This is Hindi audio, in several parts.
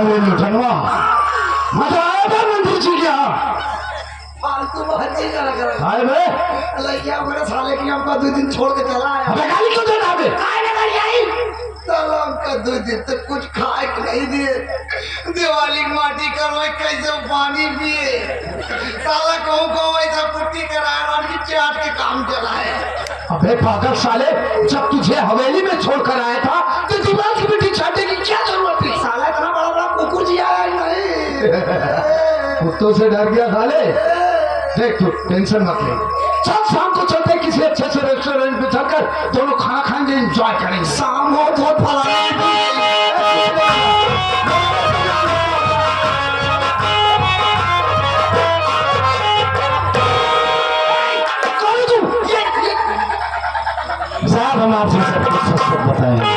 अरे लुटनवा मजा आया था मंदिर जी क्या फालतू बच्चे का लग रहा हाय बे लड़कियां मेरे साले की हमको 2 दिन छोड़ के चला आया अबे गाली क्यों देना बे काय ना गाली आई साला हमका 2 दिन तक कुछ खाए नहीं दिए दिवाली की माटी करवाए कैसे पानी पिए साला को ऐसा पुट्टी कराया और नीचे आट के काम चलाए अबे पागल साले जब तुझे हवेली में छोड़कर आया था तो दीवार की मिट्टी छाटने की क्या जरूरत थी साला इतना बड़ा बड़ा कुकुर जी आया नहीं कुत्तों से डर गया साले देख तू टेंशन मत ले चल शाम को चलते किसी अच्छे से रेस्टोरेंट में चलकर दोनों खाना खाएंगे एंजॉय करेंगे शाम हो तो साहब हम आपसे सब कुछ सच बताएंगे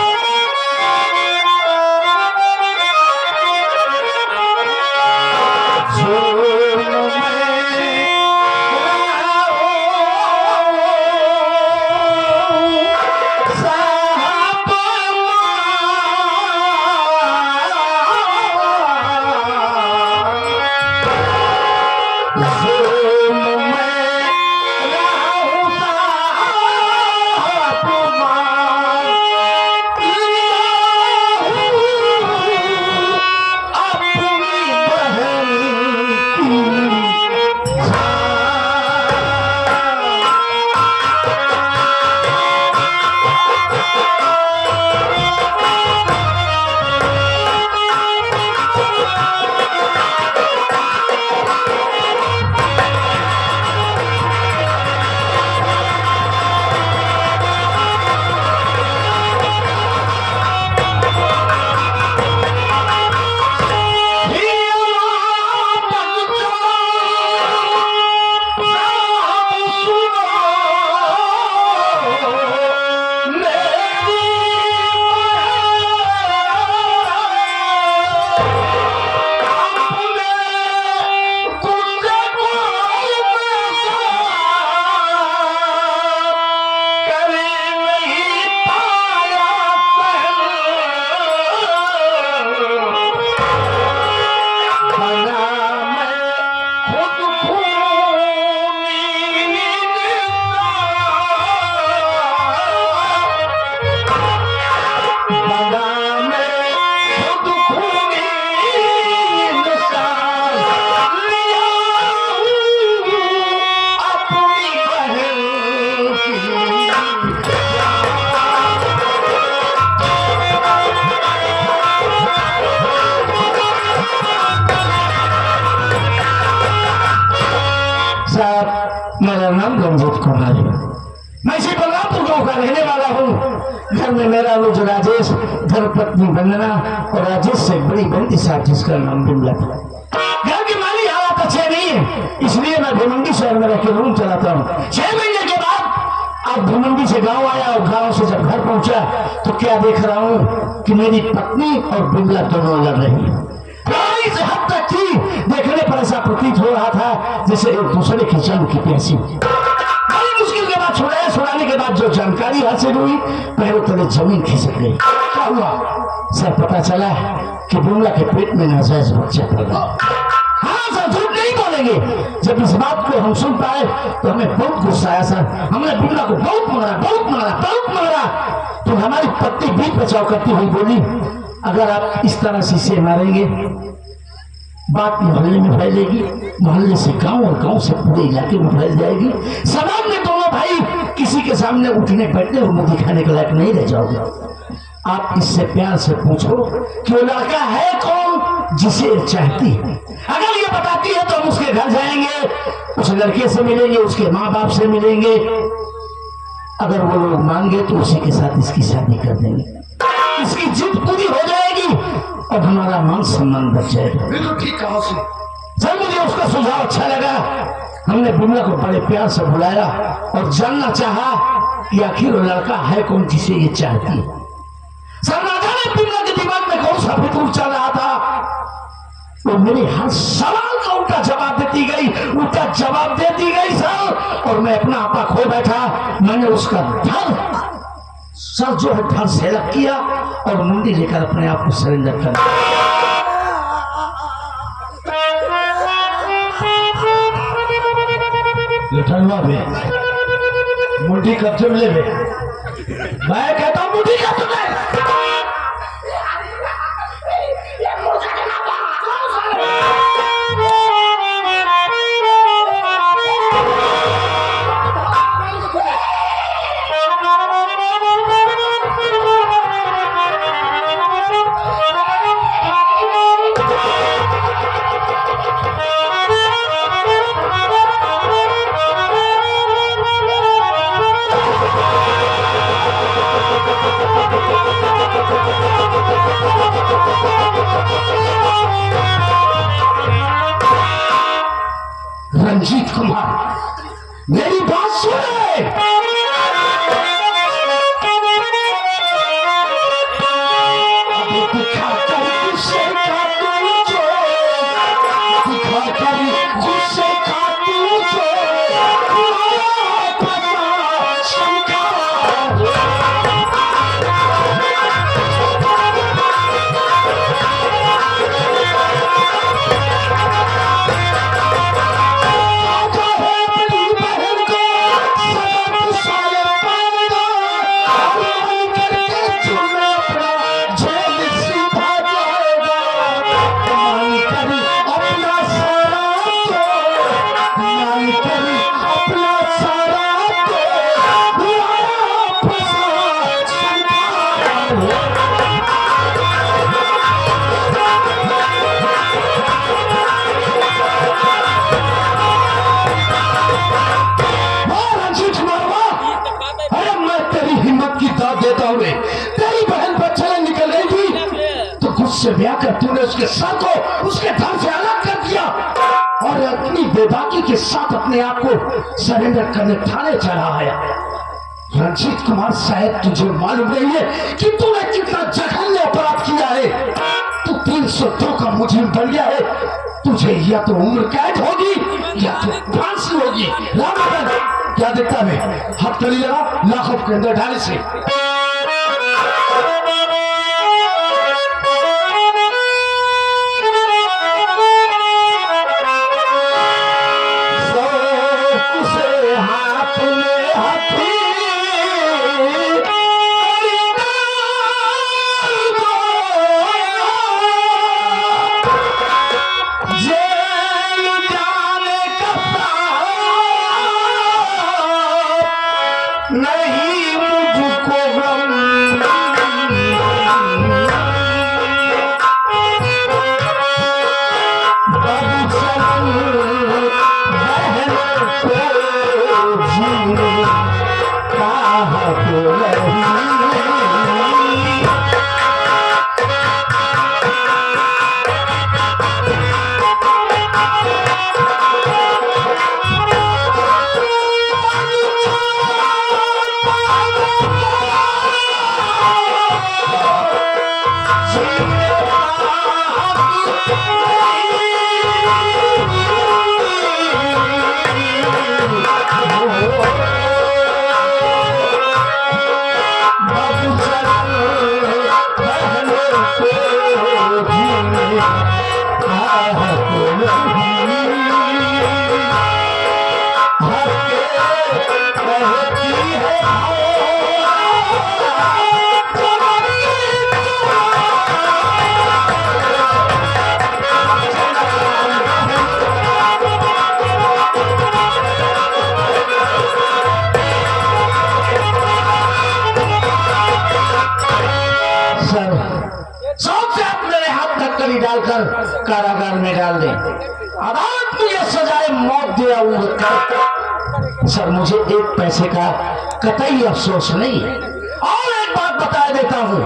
मेरा नाम गंजीत कुमार है। मैं इसी बलरामपुर गांव का रहने वाला हूँ। घर में मेरा लोग राजेश, धर्मपत्नी वंदना और राजेश से बड़ी बंदी साहब जिसका नाम बिमला था। घर की माली हालात अच्छे नहीं है, इसलिए मैं भिवंडी शहर में रह के रूम चलाता हूँ। 6 महीने के बाद अब भिवंडी से गाँव आया और गाँव से जब घर पहुंचा तो क्या देख रहा हूँ कि मेरी पत्नी और बिमला दोनों लड़ रही है। इस हद तक थी, देखने पर ऐसा प्रतीत हो रहा था जैसे एक दूसरे की जन्म की प्यासी। बड़ी मुश्किल के बाद छुड़ाने के बाद जो जानकारी हासिल हुई, पैरों तले जमीन खिसक गई। क्या हुआ सर? पता चला कि बिमला के पेट में नाजायज बच्चा पड़ गया। हाँ सर, झूठ नहीं बोलेंगे। जब इस बात को हम सुन पाए तो हमें बहुत गुस्सा आया सर। हमने बिमला को बहुत मारा। तो हमारी पत्नी भी बचाव करती हुई बोली, अगर आप इस तरह से इसे मारेंगे बात मोहल्ले में फैलेगी, मोहल्ले से गांव और गांव से पूरे इलाके में फैल जाएगी। समाज में दोनों भाई किसी के सामने उठने बैठने और मुंह दिखाने के लायक नहीं रह जाओगे। आप इससे प्यार से पूछो कि वो लड़का है कौन जिसे चाहती है। अगर ये बताती है तो हम उसके घर जाएंगे, उस लड़के से मिलेंगे, उसके माँ बाप से मिलेंगे। अगर वो लोग मांगे तो उसी के साथ इसकी शादी कर देंगे। इसकी जिद पूरी हो जाएगी और हमारा मान सम्मान बच जाएगा। बिल्कुल ठीक कहा उसने। सर मुझे उसका सुझाव अच्छा लगा। हमने बिमला को बड़े प्यार से बुलाया और जानना चाहा कि आखिर वो लड़का है कौन जिसे ये चाहती है। सर ना जाने बिमला के दिमाग में कौन सा फितूर चल रहा था, वो मेरे हर सवाल का उल्टा जवाब देती गई सर। और मैं अपना आपा खो बैठा। मैंने उसका सर जो है धड़ से अलग किया और मुंडी लेकर अपने आप को सरेंडर कर दिया। लठनवा में मुंडी कब्जे में ले बे। मैं कहता हूँ मुंडी कब्जे में। रंजीत कुमार मेरी बात सुने। अभी दिखाकर गुस्से का तुझे, दिखाकर गुस्से का तुझे तेरी बहन बच्चे निकल गई थी तो गुस्से में आकर तूने उसके सर को उसके धड़ से अलग कर दिया और अपनी बेबाकी के साथ अपने आप को सरेंडर करने थाने चढ़ा आया। रंजीत कुमार शायद तुझे मालूम नहीं है कि तूने कितना जघन्य अपराध किया है। तू 302 का मुजरिम बन गया है। तुझे या तो उम्र कैद होगी या तो फांसी होगी। रामचंद्र क्या देखता है? हाथ कली लगा लाखों के अंदर डाले से। नहीं मुझको गम डालकर कारागार में डाल दे। अदालत मुझे सजाए मौत दिया सर, मुझे एक पैसे का कतई अफसोस नहीं है। और एक बात बता देता हूँ,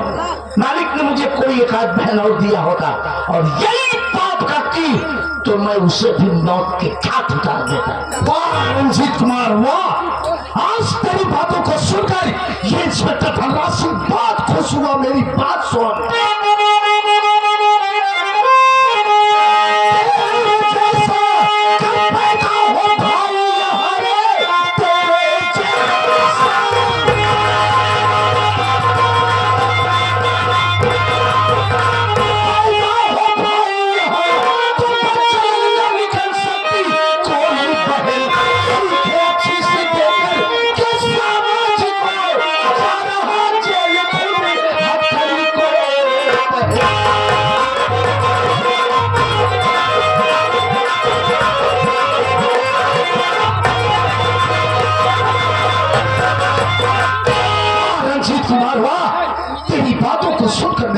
मालिक ने मुझे कोई एक आध बहन और दिया होता और यही पाप करती तो मैं उसे भी मौत के घाट उतार देता। वाह रंजीत कुमार वाह, आज तेरी बातों को सुनकर ये इंस्पेक्टर भगवान सिंह बहुत खुश हुआ। मेरी बात सुन,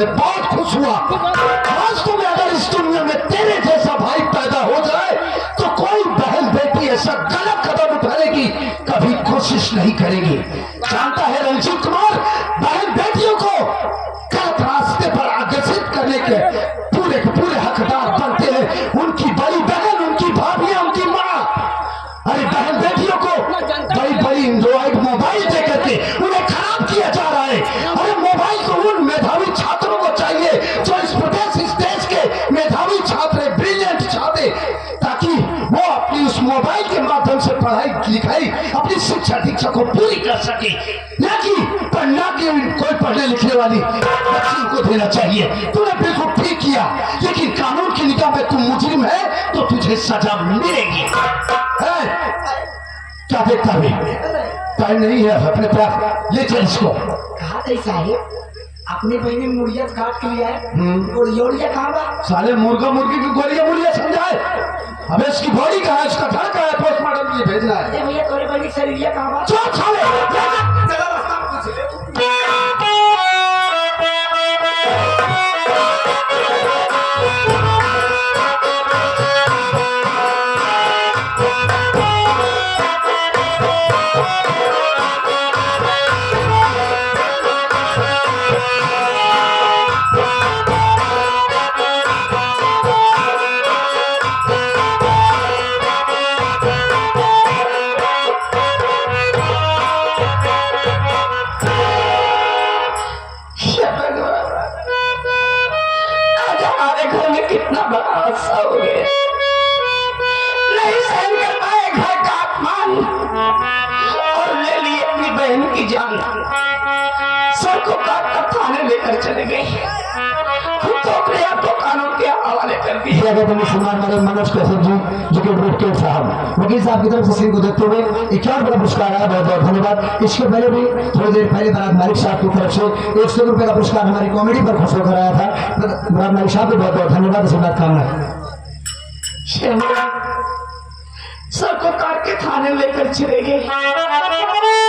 मैं बहुत खुश हुआ। आज तुम्हें अगर इस दुनिया में तेरे जैसा भाई पैदा हो जाए तो कोई बहन बेटी ऐसा गलत कदम उठाने की कभी कोशिश नहीं करेगी। जानता है रंजीत कुमार, बहन बेटियों को गलत रास्ते पर आकर्षित करने के पूरे हकदार बनते हैं उनकी बड़ी बहन, उनकी भाभियां, उनकी माँ। अरे बहन बेटियों को बड़ी एंड्रॉइड मोबाइल दे करके उन्हें खराब किया जा रहा है। अरे मोबाइल तो उन मेधावी छात्रों को चाहिए जो इस प्रदेश, इस देश के मेधावी छात्र, ब्रिलियंट छात्र, ताकि वो अपनी उस मोबाइल के माध्यम से पढ़ाई लिखाई, अपनी शिक्षा दीक्षा को पूरी कर सके। ना कि पढ़ना की कोई पढ़ने लिखने वाली बच्ची को देना चाहिए। तूने बिल्कुल ठीक किया, लेकिन कानून की निगाह में तू मुजरिम है तो तुझे सजा मिलेगी। क्या देखता है? टाइम नहीं है, अपने पैर ले चल इसको। कहा था साहेब अपने बहने मुर्गिया काट के लिया है और योड़िया कहाँ बा? साले मुर्गा मुर्गी की गोलियां मुर्गिया समझाए। अब इसकी बॉडी कहाँ है, इसका घर कहाँ है, पोस्टमार्टम के लिए भेजना है। भैया तोरे बहनी शरीरिया कहाँ बा? चल साले, चला रास्ता पूछ ले। कितना बड़ा हादसा हो गया, नहीं सहन कर पाए घर का अपमान और ले लिए अपनी बहन की जान। सर को काट कर थाने लेकर चले गए, खुद तो अपने आप को कानून के हवाले कर दिया। मुसलमान मनोज कौशल जी, जो कि वकील साहब, वकील साहब की तरफ से को देखते हुए 51 बड़ा पुरस्कार आया, बहुत बहुत धन्यवाद। इसके पहले भी थोड़ी देर पहले बरात मालिक साहब की तरफ से 100 रुपए का पुरस्कार हमारी कॉमेडी पर खुश होकर आया था। बरात मालिक साहब को बहुत बहुत धन्यवाद, आशीर्वाद कामना। सर को काट के थाने लेकर चले गए,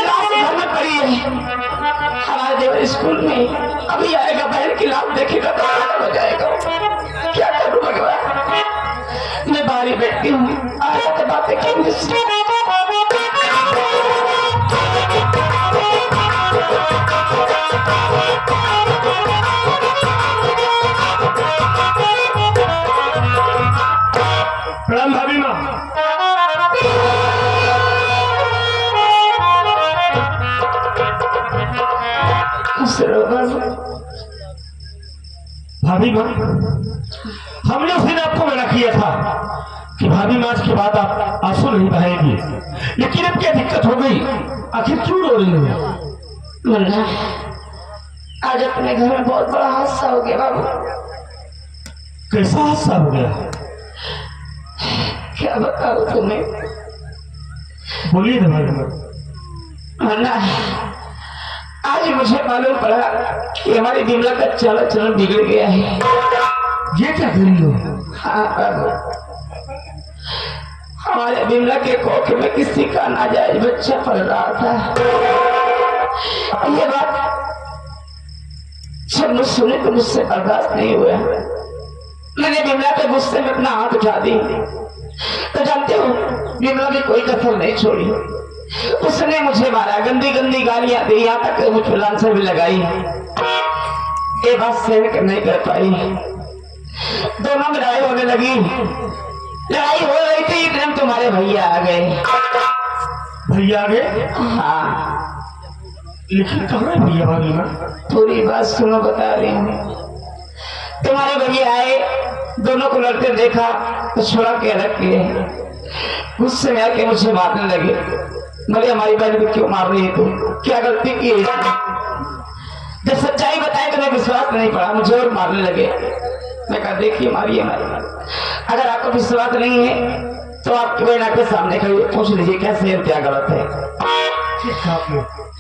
लाश घर में पड़ी है। हमारे देवर स्कूल में अभी आएगा, बहन की लाश देखेगा तो पागल हो जाएगा। क्या करूं भगवान, मैं बाहरी बैठती हूँ, आया तो बातें करेंगे। प्रणाम भाभी माँ। भाभी माँ, हमने उस दिन आपको मना किया था कि भाभी माँ के बाद आप आंसू नहीं बहाएंगी, लेकिन अब क्या दिक्कत हो गई? आखिर क्यों रो रही हो? मुन्ना, आज अपने घर में बहुत बड़ा हादसा हो गया बाबू। कैसा हादसा हो गया? क्या बताओ तुम्हें? बोलिए ना भाभी माँ। मुन्ना, आज मुझे मालूम पड़ा कि हमारी बिमला का चाल चलन बिगड़ गया है। ये क्या कर रही हो? हाँ बाबू, हमारे बिमला के कोख में किसी का नाजायज बच्चा पल रहा था। ये बात जब मुझे सुने तो मुझसे बर्दाश्त नहीं हुआ। मैंने बिमला के गुस्से में अपना हाथ उठा दी। तो जानते हो, बिमला की कोई कसर नहीं छोड़ी, उसने मुझे मारा, गंदी गंदी गालियां दी, यहाँ तक मुझ पर लांछन भी लगाई। ये बात सहन नहीं कर पाई, दोनों में लड़ाई होने लगी। लड़ाई हो रही थी, इतने तुम्हारे भैया आ गए। भैया आ गए? हाँ। लेकिन कहाँ है भैया? भाभी माँ, पूरी बात सुनो, बता रही हूँ। तुम्हारे भैया आए, दोनों को लड़ते देखा तो छोड़ा के अलग किए, गुस्से में आके मुझे मारने लगे। बोले हमारी बहन को क्यों मार रही है तू, क्या गलती की है? जब सच्चाई बताए तो मैं विश्वास नहीं पड़ा, मुझे और मारने लगे। मैं कहा देखिए मारिए मारिए, अगर आपको विश्वास नहीं है तो आपकी बहन आपके सामने खड़ी पूछ लीजिए कैसे है, क्या गलत है।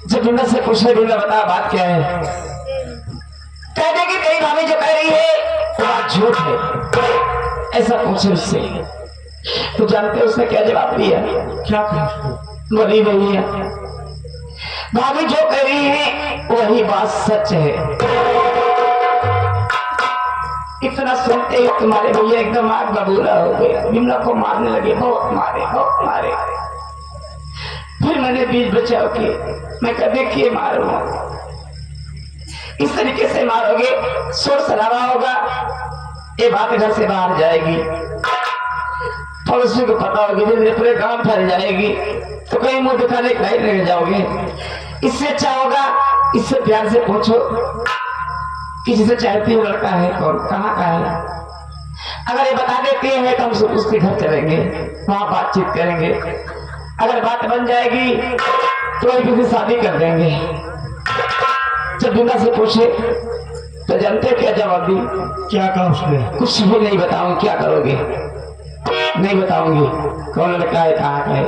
जब बिंदा से पूछे, बिंदा बता बात क्या है? कहने की तेरी भाभी जो कह रही है वो बात झूठ है, ऐसा पूछे उससे। तो जानते हो उसने क्या जवाब दिया? क्या कहा? बोली भैया भाभी जो कह रही है वही बात सच है। इतना सुनते ही तुम्हारे भैया एकदम आग बबूला हो गए, बिमला को मारने लगे, बहुत मारे। फिर मैंने बीच बचाव किए, मैं कह देखिए मारो, इस तरीके से मारोगे शोर शराबा होगा, ये बात घर से बाहर जाएगी, पड़ोसी को पता होगी, धीरे पूरे गांव फैल जाएगी, तो कहीं मुंह दिखाने नहीं रह जाओगे। इससे अच्छा होगा इससे प्यार से पूछो कि जिसे चाहती हो लड़का है कौन, कहाँ का है। अगर ये बता देते हैं तो हम उसके घर चलेंगे, वहां बातचीत करेंगे, अगर बात बन जाएगी तो वही किसी शादी कर देंगे। जब बिमला से पूछे तो जानते क्या जवाब दी? क्या कहा उसने? कुछ भी नहीं बताऊंगी। क्या करोगे? नहीं बताऊंगी कौन लड़का है, कहाँ का है।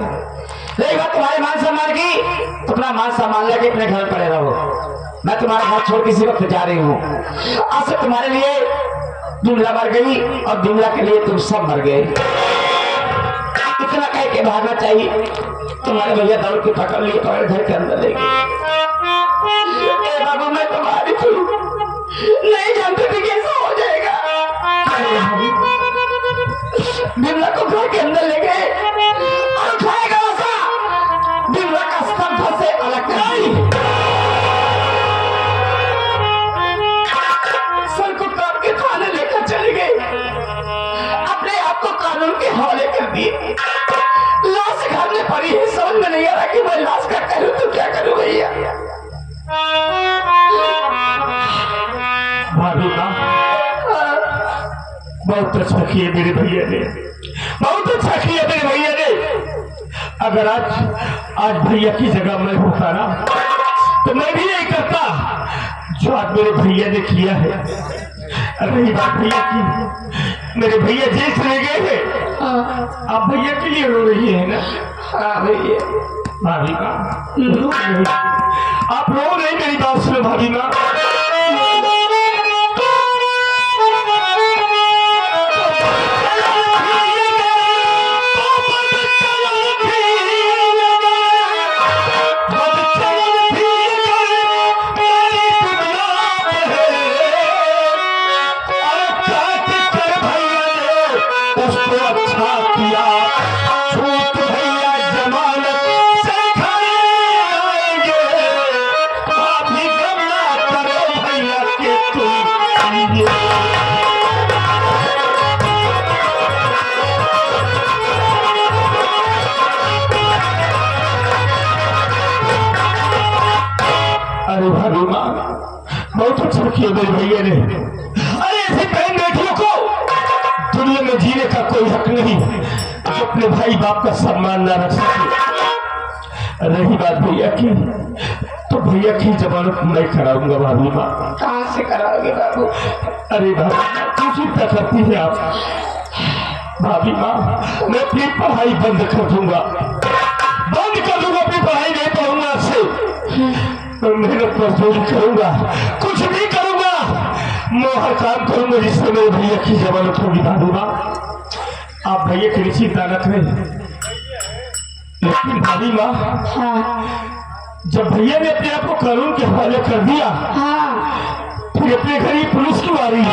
रही बात तुम्हारे मान सम्मान की, तो अपना मान सम्मान लेके अपने घर पड़े रहो। मैं तुम्हारा घर छोड़ किसी वक्त जा रही हूँ। आज से तुम्हारे लिए बिमला मर गई और बिमला के लिए तुम सब मर गए, इतना कह के भागना चाहिए। तुम्हारे भैया दौड़ के पकड़ लिए, पकड़ घर के अंदर ले गए। बाबू मैं तुम्हारी थी, नहीं जानते थे कैसा हो जाएगा। बिमला को घर के अंदर ले गए और खाएगा वैसा बिमला का स्तंभ से अलग नहीं, सर को काट के थाने लेकर चले गए, अपने आप को कानून के हवाले कर दिए। लाश घर में पड़ी है, समझ में नहीं आ रहा कि मैं लाश का करूं तो क्या करूं भैया। भाभी माँ बहुत अच्छा किए मेरे भैया ने, बहुत अच्छा किया मेरे भैया ने। अगर आज भैया की जगह मैं होता ना तो मैं भी यही करता जो आज मेरे भैया ने किया है। रही बात भैया की, मेरे भैया जेल चले गए हैं, आप भैया के लिए रो रही है ना? हाँ भैया। भाभी माँ रो नहीं, आप रो नहीं, मेरी बात सुनो भाभी माँ। अरे भाभी माँ बहुत अच्छा किया मेरे भैया ने। अरे ऐसे बहन बेटियों को दुनिया में जीने का कोई हक नहीं जो अपने भाई बाप का सम्मान न रख सके। रही बात भैया की, तो भैया की जमानत मैं कराऊंगा भाभी माँ। कहाँ से कराओगे बाबू? अरे भाभी क्यों चिंता करती है आप? भाभी माँ मैं अपनी पढ़ाई बंद कर दूंगा, अपनी पढ़ाई नहीं पढ़ूंगा आपसे, मेहनत मजदूरी करूंगा, कुछ भी करूंगा, मैं हर काम करूंगा जिससे मेरे भैया की जमानत होगी। भाभी माँ आप भैया की चिंता न करें। लेकिन भाभी माँ जब भैया ने अपने आप को कानून के हवाले कर दिया, फिर अपने घर ही पुलिस क्यों आ रही है?